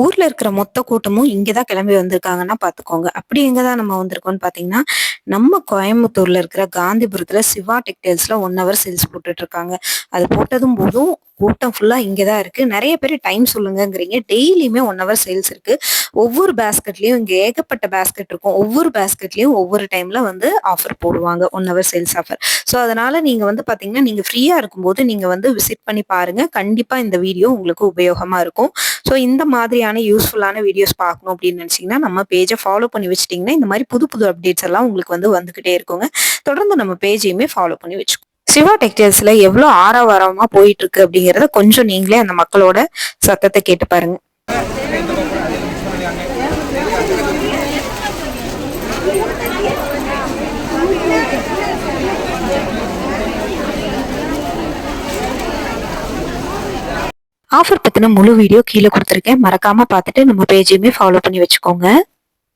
ஊர்ல இருக்கிற மொத்த கூட்டமும் இங்க தான் கிளம்பி வந்திருக்காங்கன்னா பார்த்துக்கோங்க. அப்படி எங்க தான் நம்ம வந்திருக்கோம்னு பார்த்தீங்கன்னா, நம்ம கோயம்புத்தூர்ல இருக்கிற காந்திபுரத்துல சிவா டெக்டைல்ஸ்ல 1 ஹவர் சேல்ஸ் போட்டுட்டு இருக்காங்க. அது போட்டதும் போதும் கூட்டம் ஃபுல்லா இங்க தான் இருக்கு. நெறைய பேரு டைம் சொல்லுங்கங்கிறீங்க. டெய்லியுமே 1 ஹவர் சேல்ஸ் இருக்கு. ஒவ்வொரு பேஸ்கெட்லயும் இங்க ஏகப்பட்ட பேஸ்கெட் இருக்கும். ஒவ்வொரு பேஸ்கெட்லயும் ஒவ்வொரு டைம்ல வந்து ஆஃபர் போடுவாங்க. 1 ஹவர் சேல்ஸ் ஆஃபர். ஸோ அதனால நீங்க வந்து பார்த்தீங்கன்னா, நீங்க ஃப்ரீயா இருக்கும்போது நீங்க வந்து விசிட் பண்ணி பாருங்க. கண்டிப்பா இந்த வீடியோ உங்களுக்கு உபயோகமா இருக்கும். ஸோ இந்த மாதிரியான யூஸ்ஃபுல்லான வீடியோஸ் பார்க்கணும் அப்படின்னு நினைச்சீங்கன்னா நம்ம பேஜை ஃபாலோ பண்ணி வச்சிட்டிங்கன்னா இந்த மாதிரி புது புது அப்டேட்ஸ் எல்லாம் உங்களுக்கு வந்து வந்துகிட்டே இருக்குங்க. தொடர்ந்து நம்ம பேஜையுமே ஃபாலோ பண்ணி வச்சுக்கோங்க. சிவா டெக்டைல்ஸ்ல எவ்வளோ ஆரவாரமா போயிட்டு இருக்கு அப்படிங்கறத கொஞ்சம் நீங்களே அந்த மக்களோட சத்தத்தை கேட்டு பாருங்க. ஆஃபர் பத்தின முழு வீடியோ கீழே கொடுத்துருக்கேன். மறக்காம பார்த்துட்டு நம்ம பேஜையுமே ஃபாலோ பண்ணி வச்சுக்கோங்க.